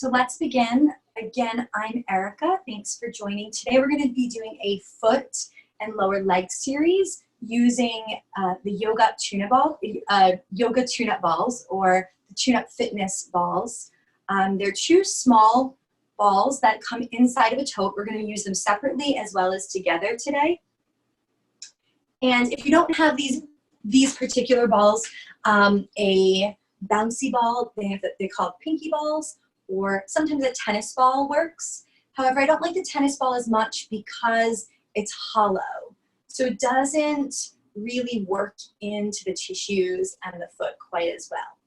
So let's begin. Again, I'm Erica. Thanks for joining. Today we're going to be doing a foot and lower leg series using the yoga tune-up balls, or the tune-up fitness balls. They're two small balls that come inside of a tote. We're going to use them separately as well as together today. And if you don't have these particular balls, a bouncy ball, they're called pinky balls, or sometimes a tennis ball works. However, I don't like the tennis ball as much because it's hollow. So it doesn't really work into the tissues and the foot quite as well.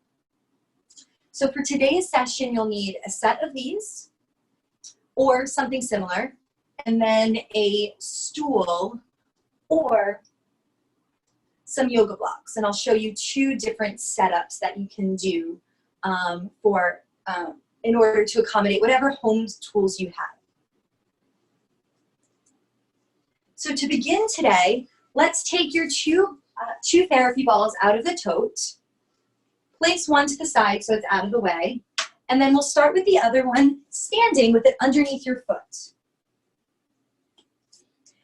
So for today's session, you'll need a set of these or something similar, and then a stool or some yoga blocks. And I'll show you two different setups that you can do in order to accommodate whatever home tools you have. So to begin today, let's take your two therapy balls out of the tote, place one to the side so it's out of the way, and then we'll start with the other one standing with it underneath your foot.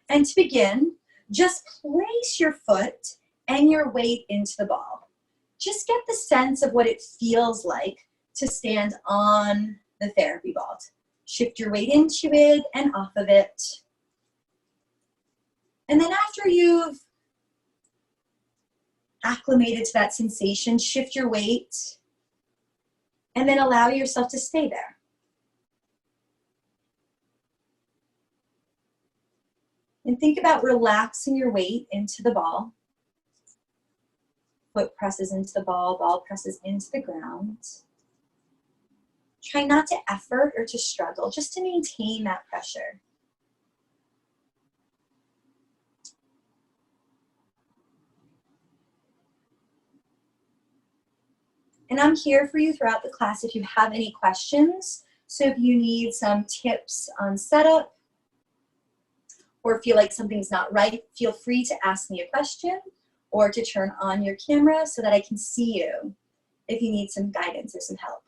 And to begin, just place your foot and your weight into the ball. Just get the sense of what it feels like to stand on the therapy ball. Shift your weight into it and off of it. And then after you've acclimated to that sensation, shift your weight and then allow yourself to stay there. And think about relaxing your weight into the ball. Foot presses into the ball, ball presses into the ground. Try not to effort or to struggle, just to maintain that pressure. And I'm here for you throughout the class if you have any questions. So if you need some tips on setup or feel like something's not right, feel free to ask me a question or to turn on your camera so that I can see you if you need some guidance or some help.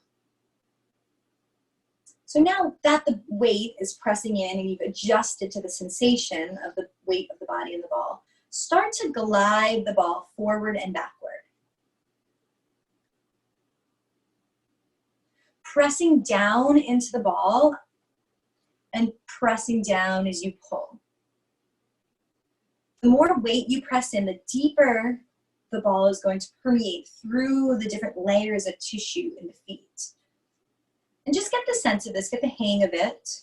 So now that the weight is pressing in and you've adjusted to the sensation of the weight of the body and the ball, start to glide the ball forward and backward. Pressing down into the ball and pressing down as you pull. The more weight you press in, the deeper the ball is going to permeate through the different layers of tissue in the feet. And just get the sense of this, get the hang of it.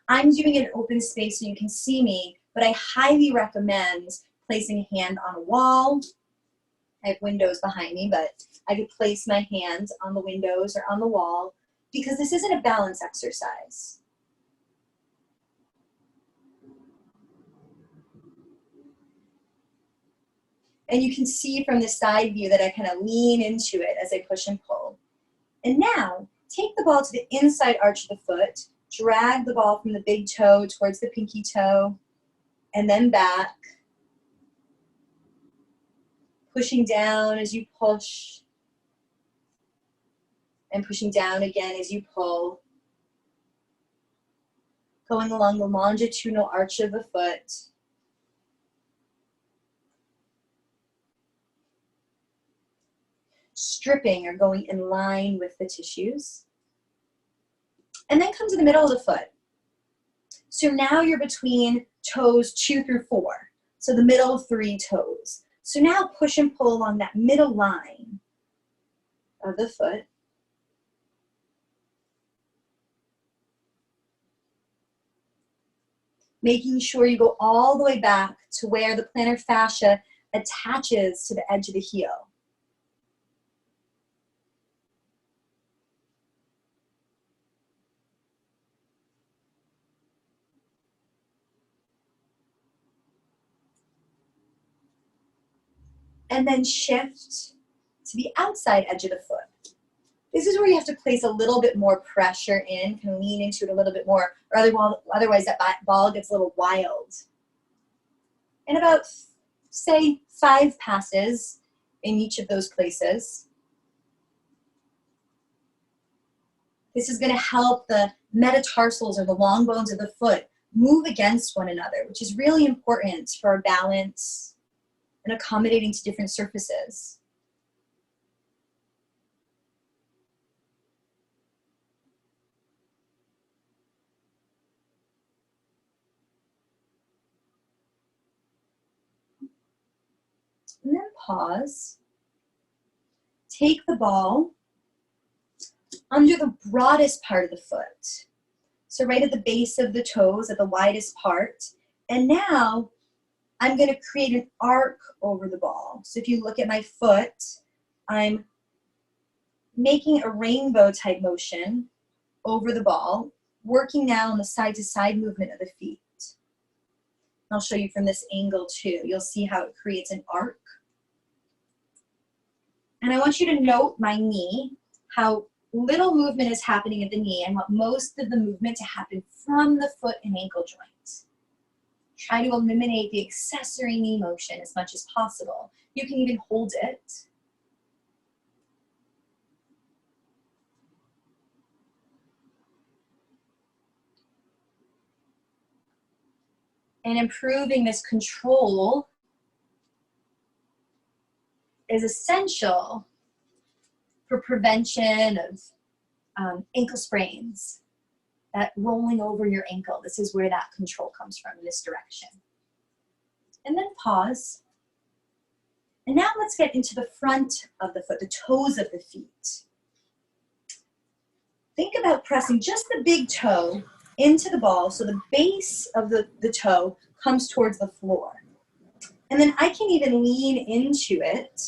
I'm doing it in open space so you can see me, but I highly recommend placing a hand on a wall. I have windows behind me, but I could place my hand on the windows or on the wall because this isn't a balance exercise. And you can see from the side view that I kind of lean into it as I push and pull. And now, take the ball to the inside arch of the foot, drag the ball from the big toe towards the pinky toe, and then back. Pushing down as you push, and pushing down again as you pull. Going along the longitudinal arch of the foot. Stripping or going in line with the tissues. And then come to the middle of the foot. So now you're between toes 2 through 4. So the middle 3 toes. So now push and pull along that middle line of the foot. Making sure you go all the way back to where the plantar fascia attaches to the edge of the heel. And then shift to the outside edge of the foot. This is where you have to place a little bit more pressure in, kind of lean into it a little bit more, or otherwise that ball gets a little wild. And about, say, 5 passes in each of those places. This is going to help the metatarsals or the long bones of the foot move against one another, which is really important for our balance and accommodating to different surfaces. And then pause. Take the ball under the broadest part of the foot. So right at the base of the toes, at the widest part. And now I'm going to create an arc over the ball. So if you look at my foot, I'm making a rainbow type motion over the ball, working now on the side to side movement of the feet. I'll show you from this angle too. You'll see how it creates an arc. And I want you to note my knee, how little movement is happening at the knee. I want most of the movement to happen from the foot and ankle joints. Try to eliminate the accessory knee motion as much as possible. You can even hold it. And improving this control is essential for prevention of ankle sprains, that rolling over your ankle. This is where that control comes from, in this direction. And then pause. And now let's get into the front of the foot, the toes of the feet. Think about pressing just the big toe into the ball so the base of the toe comes towards the floor. And then I can even lean into it.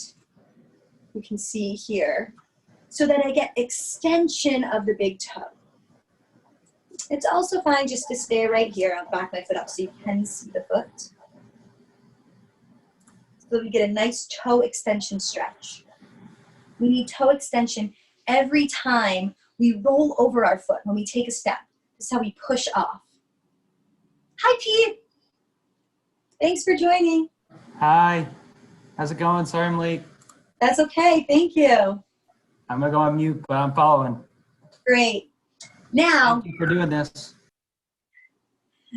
You can see here, so that I get extension of the big toe. It's also fine just to stay right here. I'll back my foot up so you can see the foot. So we get a nice toe extension stretch. We need toe extension every time we roll over our foot when we take a step. This is how we push off. Hi, Pete. Thanks for joining. Hi. How's it going? Sorry I'm late. That's okay. Thank you. I'm going to go on mute, but I'm following. Great. Now, thank you for doing this.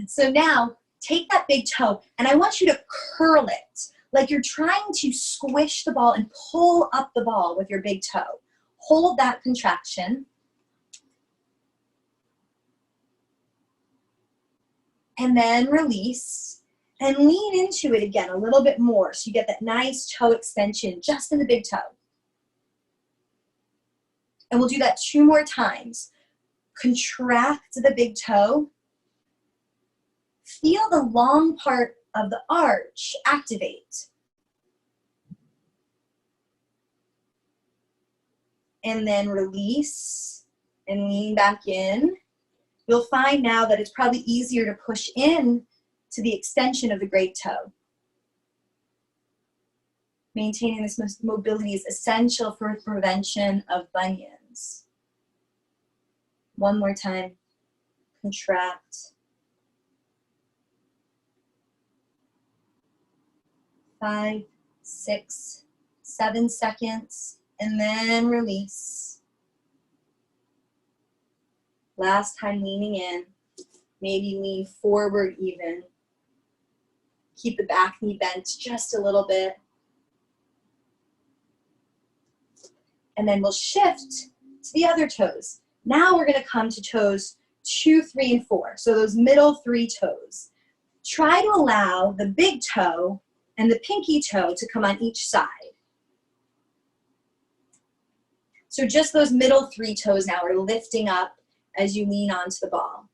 So now, take that big toe, and I want you to curl it, like you're trying to squish the ball and pull up the ball with your big toe. Hold that contraction. And then release, and lean into it again a little bit more so you get that nice toe extension just in the big toe. And we'll do that 2 more times. Contract the big toe. Feel the long part of the arch activate. And then release and lean back in. You'll find now that it's probably easier to push in to the extension of the great toe. Maintaining this mobility is essential for prevention of bunions. One more time. Contract. 5, 6, 7 seconds, and then release. Last time leaning in, maybe lean forward even. Keep the back knee bent just a little bit. And then we'll shift to the other toes. Now we're going to come to toes 2, 3, and 4. So those middle 3 toes. Try to allow the big toe and the pinky toe to come on each side. So just those middle 3 toes now are lifting up as you lean onto the ball.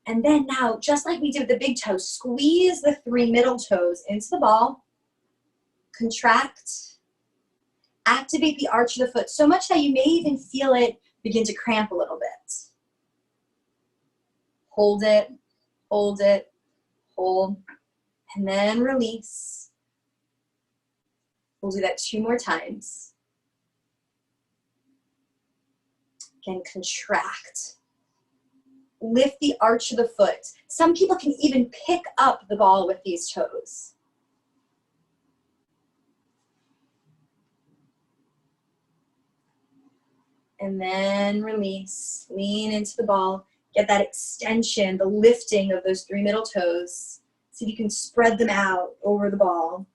And then now, just like we did with the big toe, squeeze the 3 middle toes into the ball, contract, activate the arch of the foot so much that you may even feel it begin to cramp a little bit. Hold it, hold, and then release. We'll do that 2 more times. Again, contract. lift the arch of the foot. Some people can even pick up the ball with these toes. And then release, lean into the ball, get that extension, the lifting of those 3 middle toes. See if you can spread them out over the ball.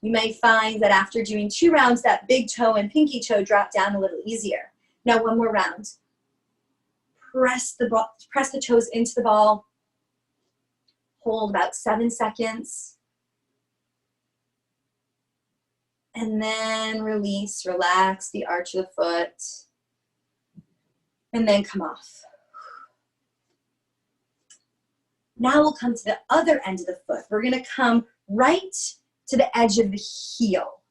You may find that after doing 2 rounds, that big toe and pinky toe drop down a little easier. Now 1 more round. Press the toes into the ball. Hold about 7 seconds. And then release, relax the arch of the foot. And then come off. Now we'll come to the other end of the foot. We're gonna come right to the edge of the heel,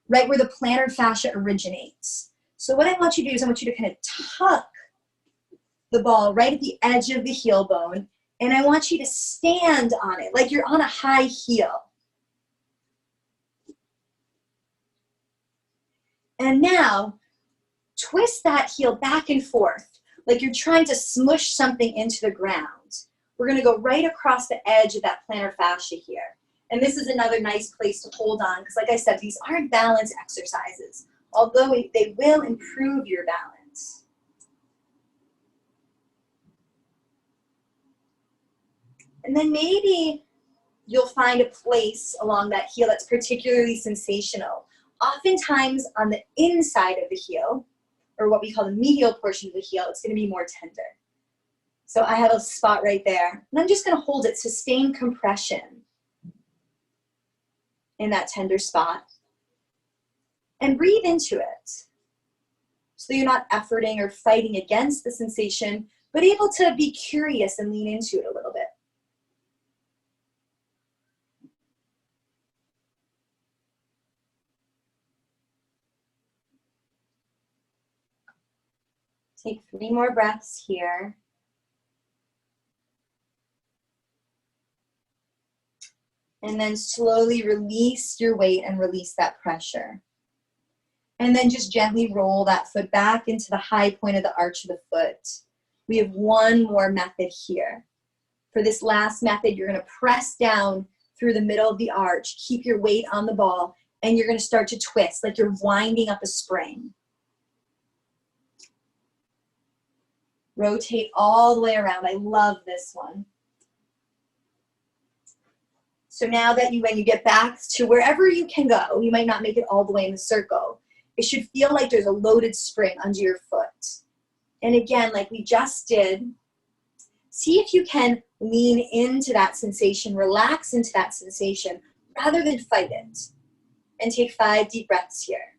right where the plantar fascia originates. So what I want you to do is I want you to kind of tuck the ball right at the edge of the heel bone, and I want you to stand on it like you're on a high heel. And now, twist that heel back and forth like you're trying to smush something into the ground. We're gonna go right across the edge of that plantar fascia here. And this is another nice place to hold on because like I said, these aren't balance exercises, although they will improve your balance. And then maybe you'll find a place along that heel that's particularly sensational. Oftentimes on the inside of the heel, or what we call the medial portion of the heel, it's gonna be more tender. So I have a spot right there, and I'm just gonna hold it, sustained compression in that tender spot. And breathe into it. So you're not efforting or fighting against the sensation, but able to be curious and lean into it a little bit. Take 3 more breaths here. And then slowly release your weight and release that pressure. And then just gently roll that foot back into the high point of the arch of the foot. We have 1 more method here. For this last method, you're gonna press down through the middle of the arch, keep your weight on the ball, and you're gonna start to twist like you're winding up a spring. Rotate all the way around. I love this one. So now that when you get back to wherever you can go, you might not make it all the way in the circle. It should feel like there's a loaded spring under your foot. And again, like we just did, see if you can lean into that sensation, relax into that sensation, rather than fight it. And take 5 deep breaths here.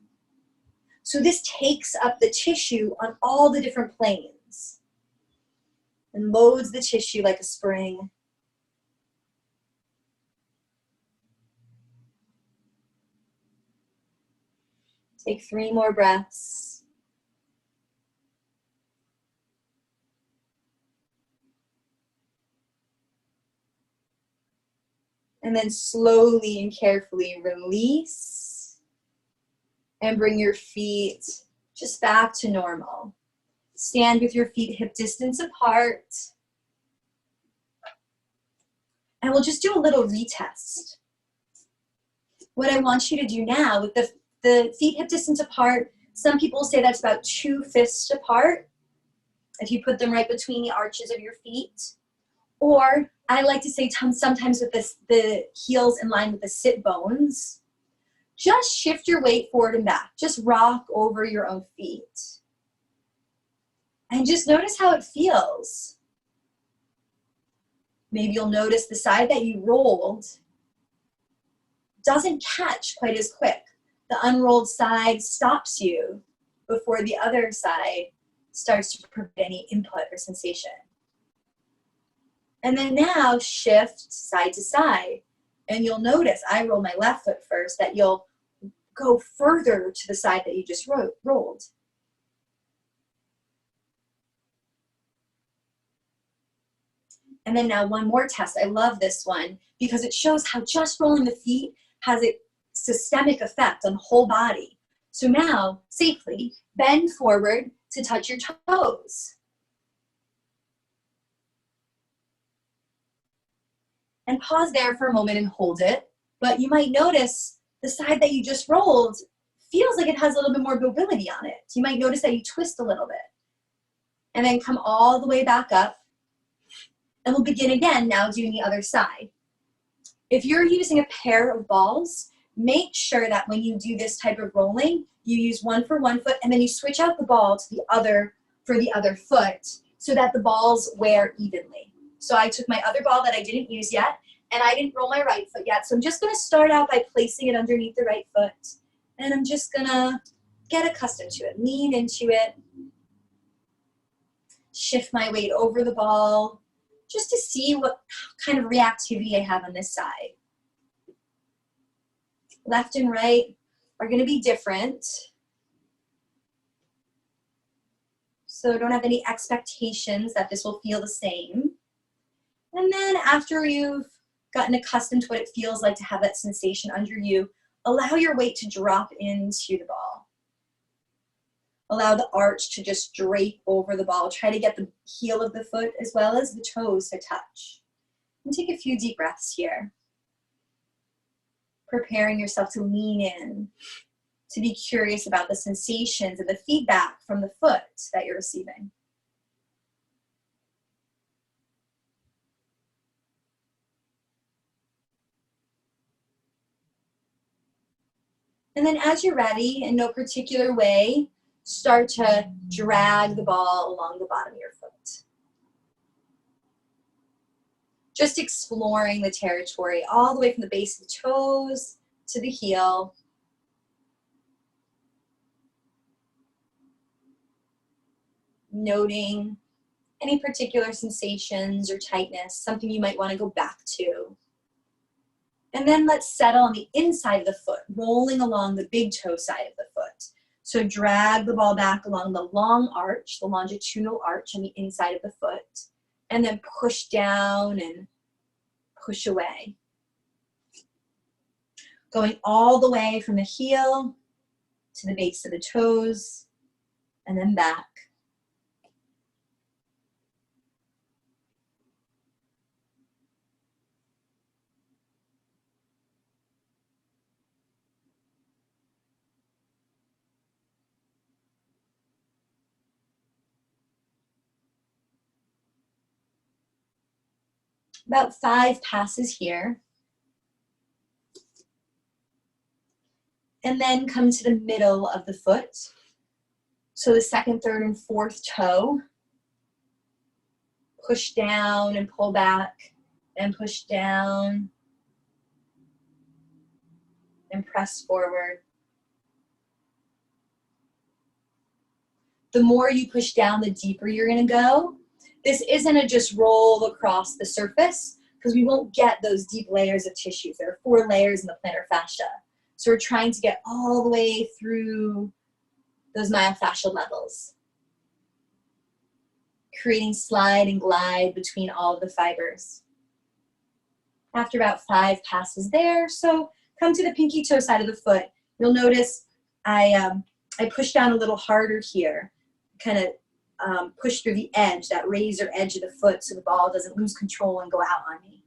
So this takes up the tissue on all the different planes and loads the tissue like a spring. Take 3 more breaths. And then slowly and carefully release and bring your feet just back to normal. Stand with your feet hip distance apart. And we'll just do a little retest. What I want you to do now with the feet hip distance apart, some people say that's about 2 fists apart if you put them right between the arches of your feet. Or I like to say sometimes with the heels in line with the sit bones. Just shift your weight forward and back. Just rock over your own feet. And just notice how it feels. Maybe you'll notice the side that you rolled doesn't catch quite as quick. The unrolled side stops you before the other side starts to provide any input or sensation. And then now shift side to side. And you'll notice, I roll my left foot first, that you'll go further to the side that you just rolled. And then now 1 more test. I love this one because it shows how just rolling the feet has a systemic effect on the whole body. So now, safely, bend forward to touch your toes. And pause there for a moment and hold it. But you might notice the side that you just rolled feels like it has a little bit more mobility on it. You might notice that you twist a little bit. And then come all the way back up. And we'll begin again now doing the other side. If you're using a pair of balls, make sure that when you do this type of rolling, you use one for one foot and then you switch out the ball to the other for the other foot so that the balls wear evenly. So I took my other ball that I didn't use yet and I didn't roll my right foot yet. So I'm just gonna start out by placing it underneath the right foot and I'm just gonna get accustomed to it, lean into it, shift my weight over the ball just to see what kind of reactivity I have on this side. Left and right are going to be different. So don't have any expectations that this will feel the same. And then after you've gotten accustomed to what it feels like to have that sensation under you, allow your weight to drop into the ball. Allow the arch to just drape over the ball. Try to get the heel of the foot as well as the toes to touch. And take a few deep breaths here. Preparing yourself to lean in, to be curious about the sensations and the feedback from the foot that you're receiving. And then as you're ready, in no particular way, start to drag the ball along the bottom of your foot. Just exploring the territory all the way from the base of the toes to the heel. Noting any particular sensations or tightness, something you might want to go back to. And then let's settle on the inside of the foot, rolling along the big toe side of the foot. So drag the ball back along the long arch, the longitudinal arch on the inside of the foot, and then push down and push away. Going all the way from the heel to the base of the toes, and then back. About 5 passes here. And then come to the middle of the foot. So the second, third, and fourth toe. Push down and pull back, and push down and press forward. The more you push down, the deeper you're gonna go. This isn't a just roll across the surface because we won't get those deep layers of tissues. There are 4 layers in the plantar fascia. So we're trying to get all the way through those myofascial levels, creating slide and glide between all of the fibers. After about 5 passes there, so come to the pinky toe side of the foot. You'll notice I push down a little harder here, kind of push through the edge, that razor edge of the foot so the ball doesn't lose control and go out on me.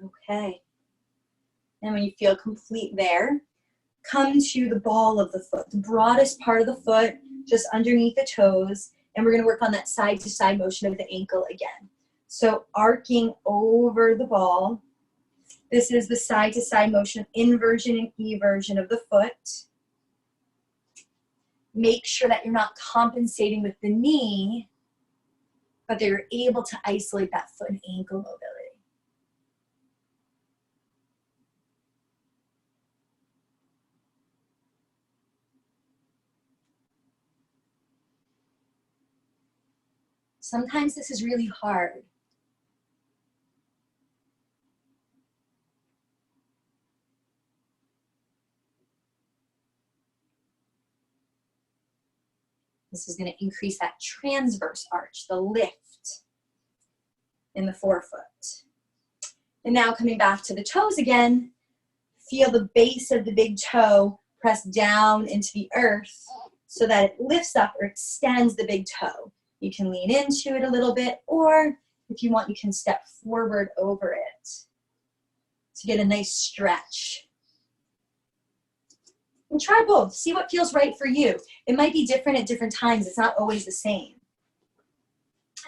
Okay. And when you feel complete there, come to the ball of the foot, the broadest part of the foot, just underneath the toes, and we're gonna work on that side-to-side motion of the ankle again. So arcing over the ball. This is the side-to-side motion, inversion and eversion of the foot. Make sure that you're not compensating with the knee, but that you're able to isolate that foot and ankle mobility. Sometimes this is really hard. This is going to increase that transverse arch, the lift in the forefoot. And now coming back to the toes again, feel the base of the big toe press down into the earth so that it lifts up or extends the big toe. You can lean into it a little bit, or if you want, you can step forward over it to get a nice stretch. And try both. See what feels right for you. It might be different at different times. It's not always the same.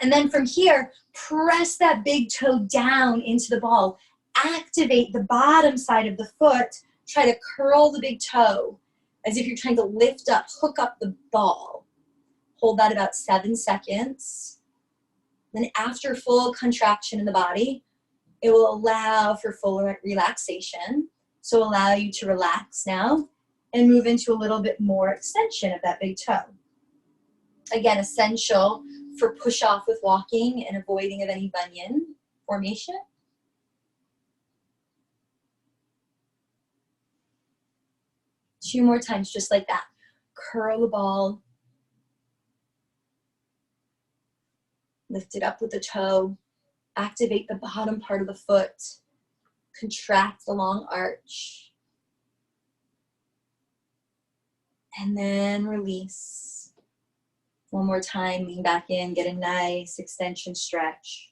And then from here, press that big toe down into the ball. Activate the bottom side of the foot. Try to curl the big toe as if you're trying to lift up, hook up the ball. Hold that about 7 seconds. Then after full contraction in the body, it will allow for full relaxation. So allow you to relax now and move into a little bit more extension of that big toe. Again, essential for push off with walking and avoiding of any bunion formation. Two more times, just like that. Curl the ball. Lift it up with the toe. Activate the bottom part of the foot. Contract the long arch. And then release. One more time, lean back in, get a nice extension stretch.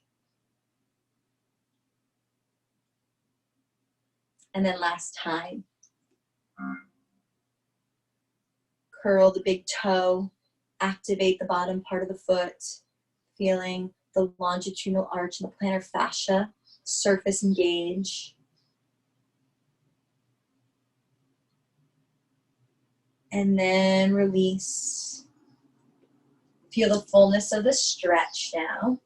And then last time. Curl the big toe, activate the bottom part of the foot, feeling the longitudinal arch and the plantar fascia surface engage. And then release. Feel the fullness of the stretch now.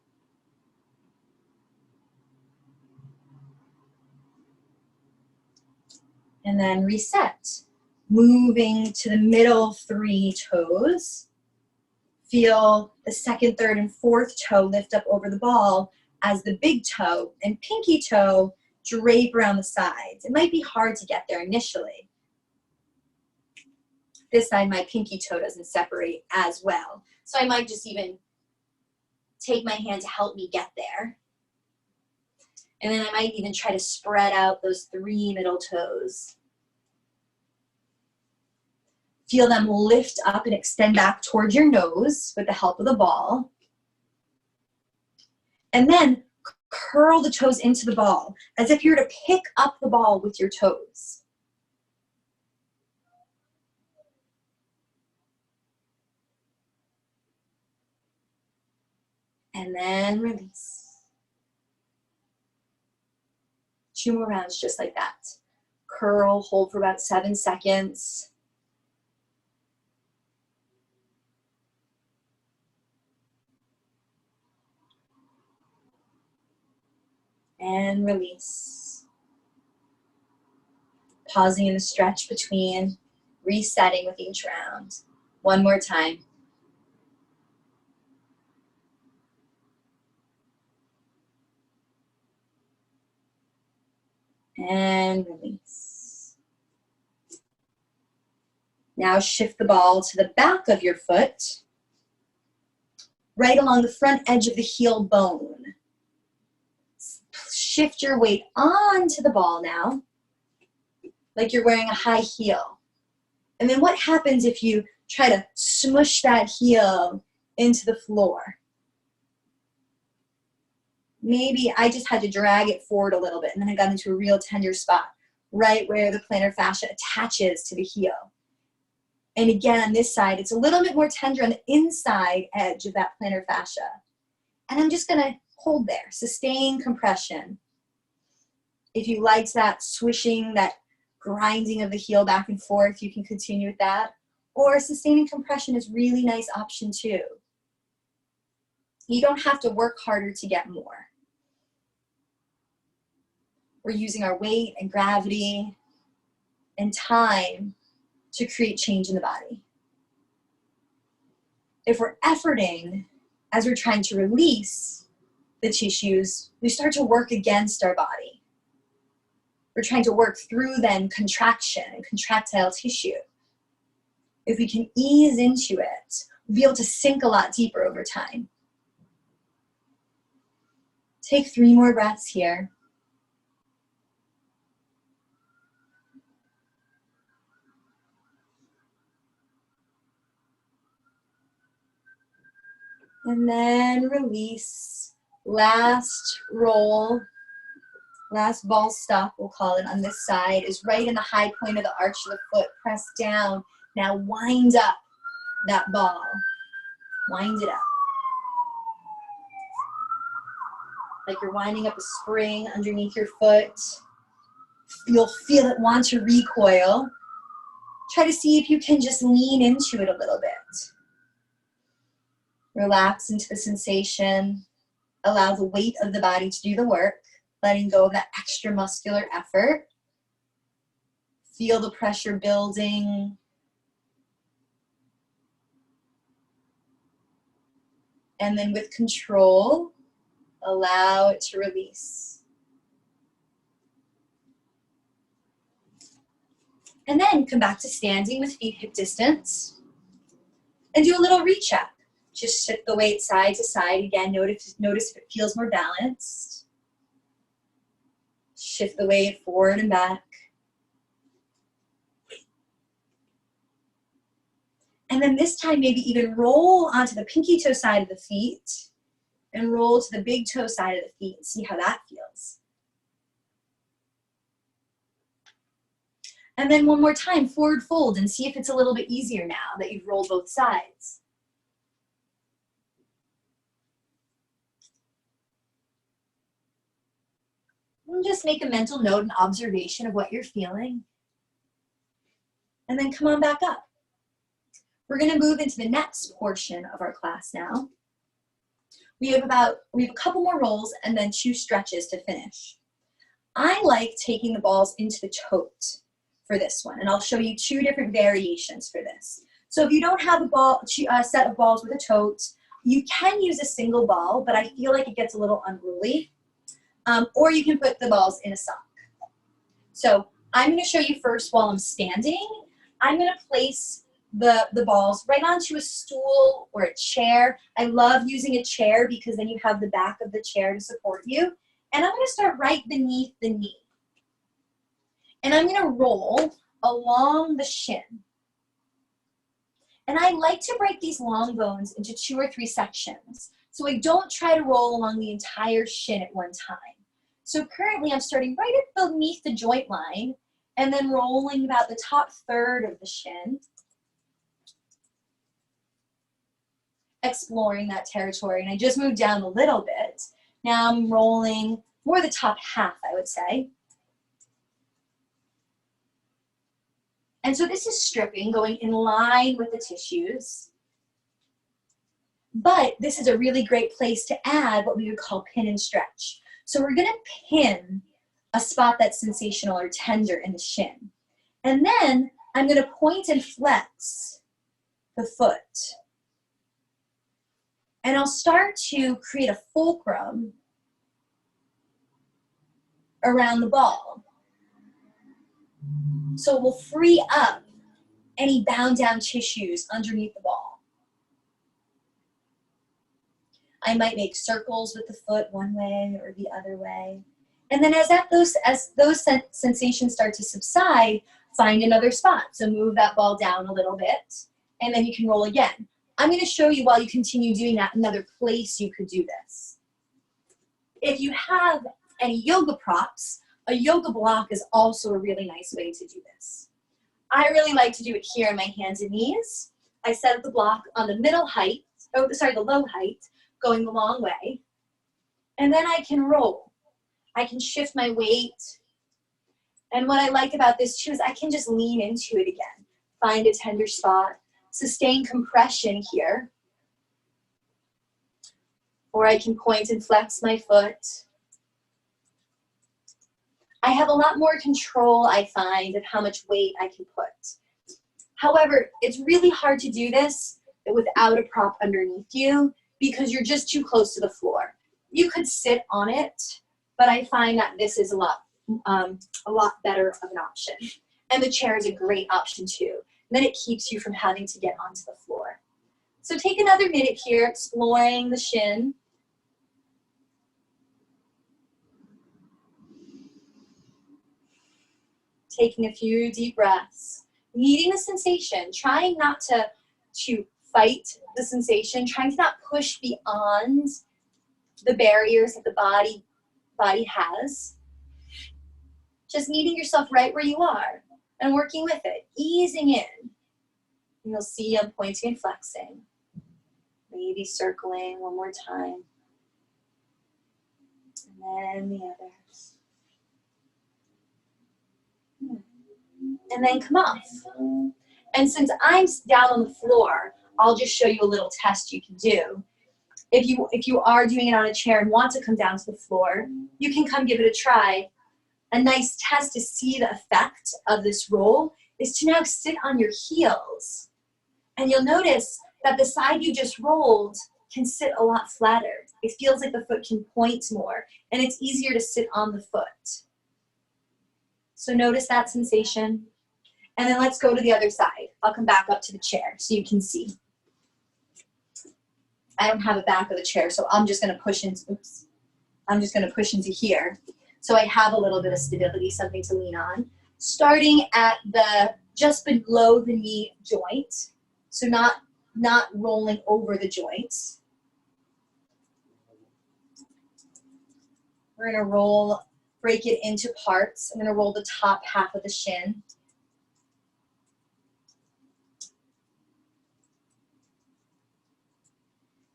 And then reset. Moving to the middle 3 toes. Feel the second, third, and fourth toe lift up over the ball as the big toe and pinky toe drape around the sides. It might be hard to get there initially. This side, my pinky toe doesn't separate as well. So I might just even take my hand to help me get there. And then I might even try to spread out those 3 middle toes. Feel them lift up and extend back towards your nose with the help of the ball. And then curl the toes into the ball as if you're to pick up the ball with your toes. And then release. 2 more rounds just like that. Curl, hold for about 7 seconds. And release. Pausing in the stretch between, resetting with each round. One more time. And release. Now shift the ball to the back of your foot, right along the front edge of the heel bone. Shift your weight onto the ball now, like you're wearing a high heel. And then what happens if you try to smush that heel into the floor? Maybe I just had to drag it forward a little bit, and then I got into a real tender spot, right where the plantar fascia attaches to the heel. And again, on this side, it's a little bit more tender on the inside edge of that plantar fascia. And I'm just gonna hold there, sustain compression. If you liked that swishing, that grinding of the heel back and forth, you can continue with that. Or sustaining compression is really nice option too. You don't have to work harder to get more. We're using our weight and gravity and time to create change in the body. If we're efforting as we're trying to release the tissues, we start to work against our body. We're trying to work through then contraction and contractile tissue. If we can ease into it, You'll be able to sink a lot deeper over time. Take 3 more breaths here. And then release. Last roll, last ball stop, we'll call it, on this side is right in the high point of the arch of the foot. Press down. Now wind up that ball. Wind it up. Like you're winding up a spring underneath your foot. You'll feel it want to recoil. Try to see if you can just lean into it a little bit. Relax into the sensation. Allow the weight of the body to do the work, letting go of that extra muscular effort. Feel the pressure building. And then with control, allow it to release. And then come back to standing with feet hip distance and do a little reach up. Just shift the weight side to side. Again, notice if it feels more balanced. Shift the weight forward and back. And then this time, maybe even roll onto the pinky toe side of the feet and roll to the big toe side of the feet and see how that feels. And then one more time, forward fold, and see if it's a little bit easier now that you've rolled both sides. And just make a mental note and observation of what you're feeling. And then come on back up. We're going to move into the next portion of our class now. We have a couple more rolls and then 2 stretches to finish. I like taking the balls into the tote for this one, and I'll show you 2 different variations for this. So if you don't have a set of balls with a tote, you can use a single ball, but I feel like it gets a little unruly. Or you can put the balls in a sock. So I'm going to show you first while I'm standing. I'm going to place the balls right onto a stool or a chair. I love using a chair because then you have the back of the chair to support you. And I'm going to start right beneath the knee. And I'm going to roll along the shin. And I like to break these long bones into 2 or 3 sections. So I don't try to roll along the entire shin at one time. So currently I'm starting right beneath the joint line and then rolling about the top third of the shin. Exploring that territory. And I just moved down a little bit. Now I'm rolling more the top half, I would say. And so this is stripping, going in line with the tissues. But this is a really great place to add what we would call pin and stretch. So we're going to pin a spot that's sensational or tender in the shin. And then I'm going to point and flex the foot. And I'll start to create a fulcrum around the ball. So we'll free up any bound down tissues underneath the ball. I might make circles with the foot one way or the other way. And then as those sensations start to subside, find another spot. So move that ball down a little bit, and then you can roll again. I'm going to show you while you continue doing that another place you could do this. If you have any yoga props, a yoga block is also a really nice way to do this. I really like to do it here on my hands and knees. I set up the block on the middle height, the low height, going the long way. And then I can roll. I can shift my weight. And what I like about this too is I can just lean into it again. Find a tender spot. Sustain compression here. Or I can point and flex my foot. I have a lot more control, I find, of how much weight I can put. However, it's really hard to do this without a prop underneath you because you're just too close to the floor. You could sit on it, but I find that this is a lot better of an option. And the chair is a great option too. And then it keeps you from having to get onto the floor. So take another minute here, exploring the shin. Taking a few deep breaths. Meeting the sensation, trying not to fight the sensation, trying to not push beyond the barriers that the body has. Just meeting yourself right where you are and working with it, easing in. And you'll see I'm pointing and flexing. Maybe circling one more time. And then the others. And then come off. And since I'm down on the floor, I'll just show you a little test you can do. If you are doing it on a chair and want to come down to the floor, you can come give it a try. A nice test to see the effect of this roll is to now sit on your heels. And you'll notice that the side you just rolled can sit a lot flatter. It feels like the foot can point more, and it's easier to sit on the foot. So notice that sensation. And then let's go to the other side. I'll come back up to the chair so you can see. I don't have a back of the chair, so I'm just gonna push into, I'm just gonna push into here. So I have a little bit of stability, something to lean on. Starting at just below the knee joint. So not rolling over the joints. We're gonna break it into parts. I'm gonna roll the top half of the shin.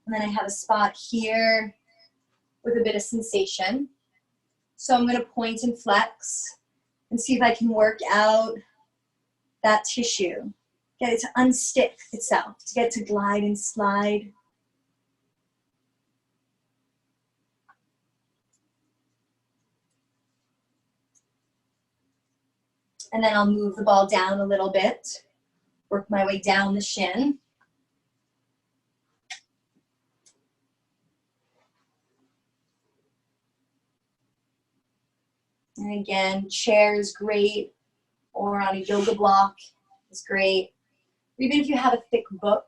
And then I have a spot here with a bit of sensation. So I'm gonna point and flex and see if I can work out that tissue. Get it to unstick itself, to get it to glide and slide. And then I'll move the ball down a little bit, work my way down the shin. And again, chair is great, or on a yoga block is great. Even if you have a thick book.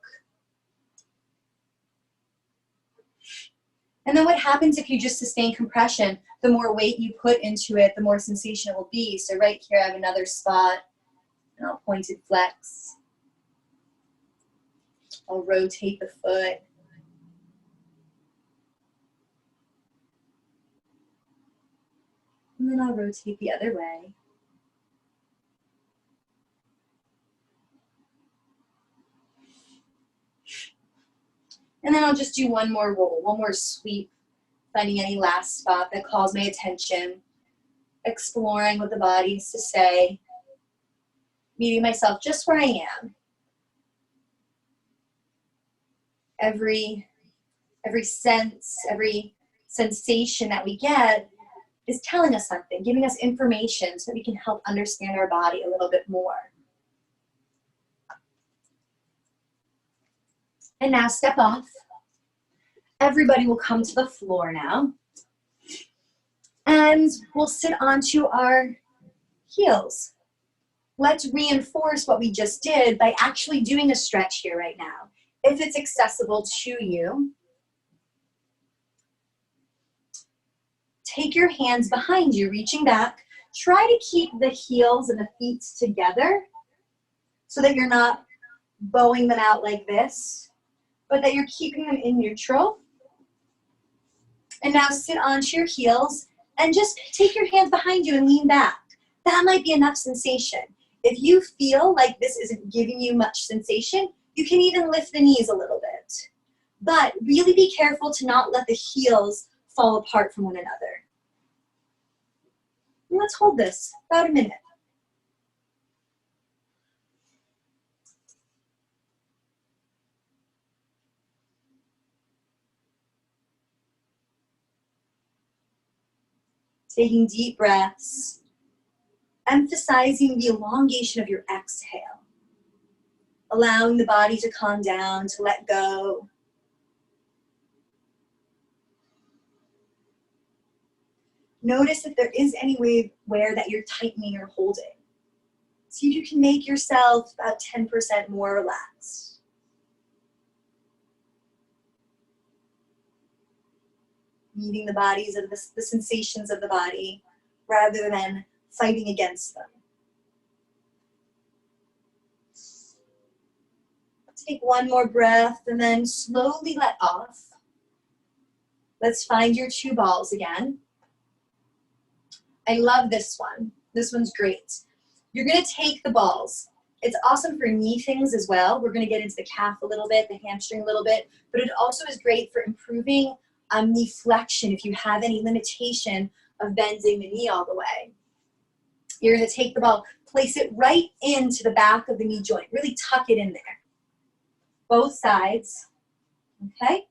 And then what happens if you just sustain compression? The more weight you put into it, the more sensation it will be. So right here I have another spot, and I'll point and flex. I'll rotate the foot. And then I'll rotate the other way. And then I'll just do one more roll, one more sweep, finding any last spot that calls my attention, exploring what the body has to say, meeting myself just where I am. Every sense, every sensation that we get is telling us something, giving us information so that we can help understand our body a little bit more. And now step off. Everybody will come to the floor now. And we'll sit onto our heels. Let's reinforce what we just did by actually doing a stretch here right now. If it's accessible to you, take your hands behind you, reaching back. Try to keep the heels and the feet together so that you're not bowing them out like this, but that you're keeping them in neutral. And now sit onto your heels and just take your hands behind you and lean back. That might be enough sensation. If you feel like this isn't giving you much sensation, you can even lift the knees a little bit. But really be careful to not let the heels fall apart from one another. And let's hold this about a minute. Taking deep breaths, emphasizing the elongation of your exhale, allowing the body to calm down, to let go. Notice if there is any way where that you're tightening or holding. See if you can make yourself about 10% more relaxed. meeting the bodies of the sensations of the body rather than fighting against them. Take one more breath and then slowly let off. Let's find your two balls again. I love this one. This one's great. You're going to take the balls. It's awesome for knee things as well. We're going to get into the calf a little bit, the hamstring a little bit, but it also is great for improving knee flexion if you have any limitation of bending the knee all the way. You're going to take the ball, place it right into the back of the knee joint. Really tuck it in there. Both sides, okay?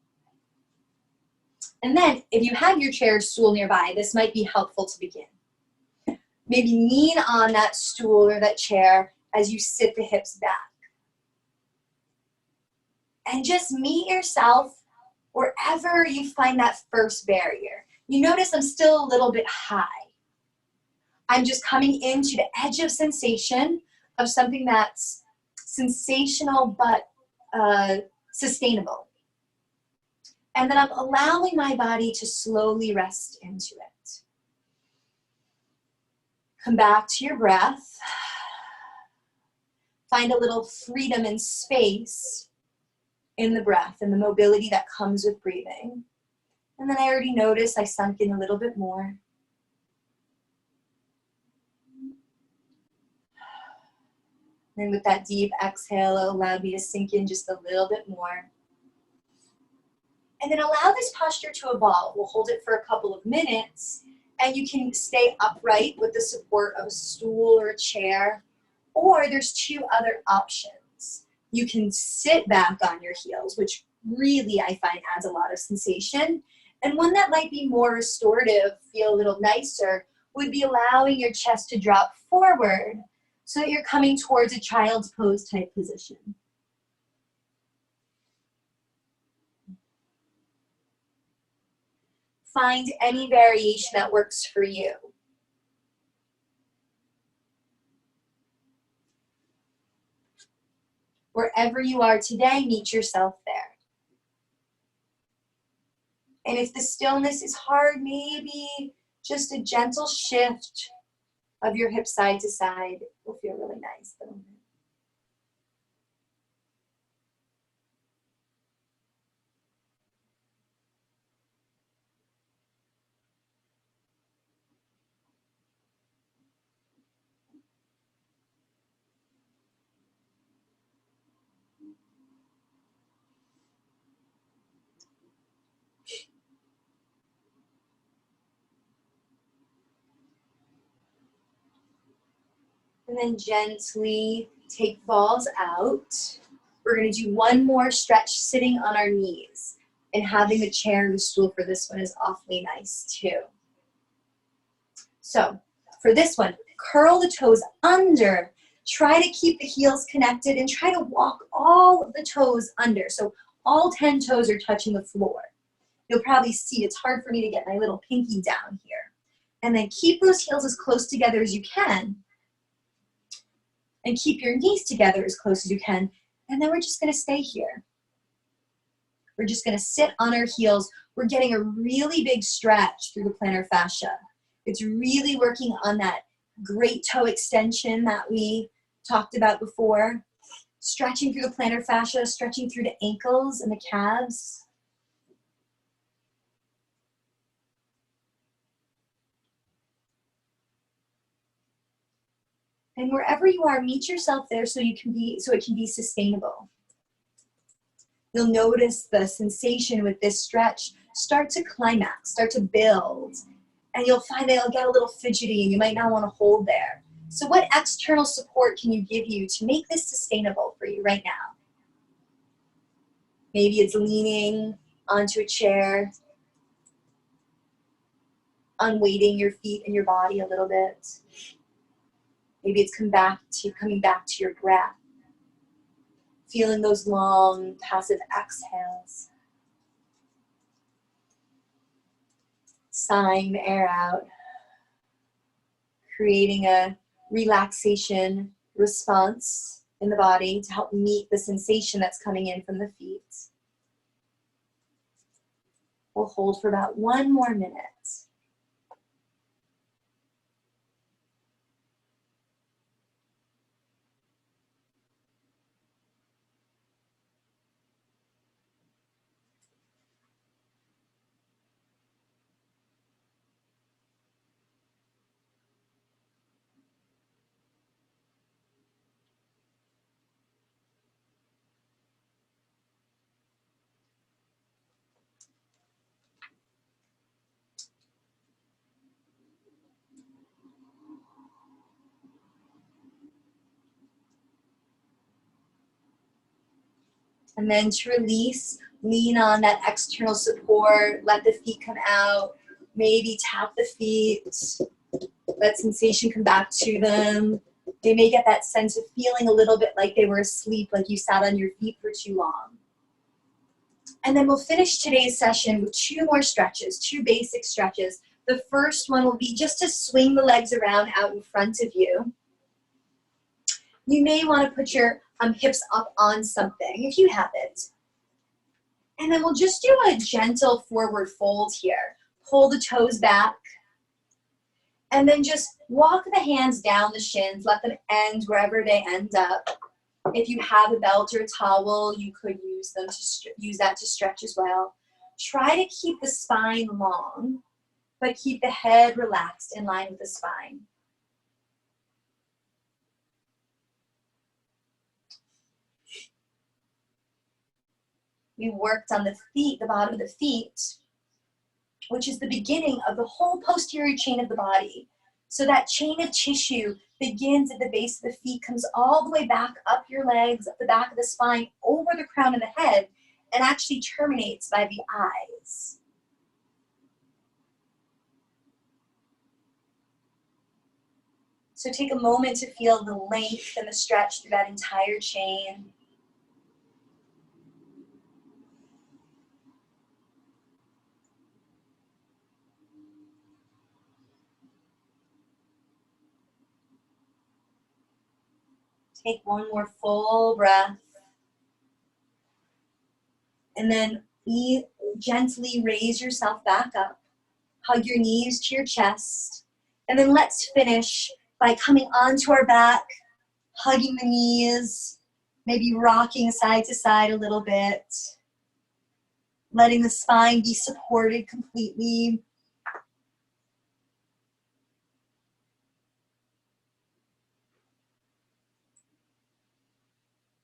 And then if you have your chair or stool nearby, this might be helpful to begin. Maybe lean on that stool or that chair as you sit the hips back. And just meet yourself wherever you find that first barrier. You notice I'm still a little bit high. I'm just coming into the edge of sensation of something that's sensational but sustainable. And then I'm allowing my body to slowly rest into it. Come back to your breath. Find a little freedom and space in the breath and the mobility that comes with breathing. And then I already noticed I sunk in a little bit more. And with that deep exhale, it allowed me to sink in just a little bit more. And then allow this posture to evolve. We'll hold it for a couple of minutes, and you can stay upright with the support of a stool or a chair, or there's two other options. You can sit back on your heels, which really I find adds a lot of sensation, and one that might be more restorative, feel a little nicer, would be allowing your chest to drop forward so that you're coming towards a child's pose type position. Find any variation that works for you. Wherever you are today, meet yourself there. And if the stillness is hard, maybe just a gentle shift of your hips side to side will feel really nice. And then gently take balls out. We're going to do one more stretch sitting on our knees. And having the chair and the stool for this one is awfully nice too. So for this one, curl the toes under. Try to keep the heels connected and try to walk all of the toes under. So all 10 toes are touching the floor. You'll probably see it's hard for me to get my little pinky down here. And then keep those heels as close together as you can. And keep your knees together as close as you can. And then we're just going to stay here. We're just going to sit on our heels. We're getting a really big stretch through the plantar fascia. It's really working on that great toe extension that we talked about before. Stretching through the plantar fascia, stretching through the ankles and the calves. And wherever you are, meet yourself there so it can be sustainable. You'll notice the sensation with this stretch start to climax, start to build. And you'll find that it'll get a little fidgety and you might not want to hold there. So what external support can you give you to make this sustainable for you right now? Maybe it's leaning onto a chair, unweighting your feet and your body a little bit. Maybe it's coming back to your breath. Feeling those long, passive exhales. Sighing the air out. Creating a relaxation response in the body to help meet the sensation that's coming in from the feet. We'll hold for about 1 more minute. And then to release, lean on that external support, let the feet come out, maybe tap the feet, let sensation come back to them. They may get that sense of feeling a little bit like they were asleep, like you sat on your feet for too long. And then we'll finish today's session with 2 more stretches, 2 basic stretches. The first one will be just to swing the legs around out in front of you. You may want to put your hips up on something if you have it. And then we'll just do a gentle forward fold here. Pull the toes back. And then just walk the hands down the shins. Let them end wherever they end up. If you have a belt or a towel, you could use that to stretch as well. Try to keep the spine long, but keep the head relaxed in line with the spine. We worked on the feet, the bottom of the feet, which is the beginning of the whole posterior chain of the body. So that chain of tissue begins at the base of the feet, comes all the way back up your legs, up the back of the spine, over the crown of the head, and actually terminates by the eyes. So take a moment to feel the length and the stretch through that entire chain. Take 1 more full breath. And then gently raise yourself back up. Hug your knees to your chest. And then let's finish by coming onto our back, hugging the knees, maybe rocking side to side a little bit. Letting the spine be supported completely.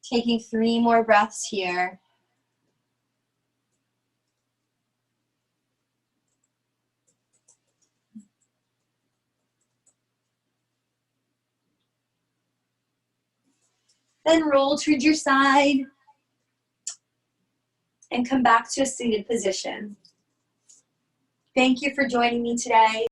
Taking 3 more breaths here. Then roll towards your side and come back to a seated position. Thank you for joining me today.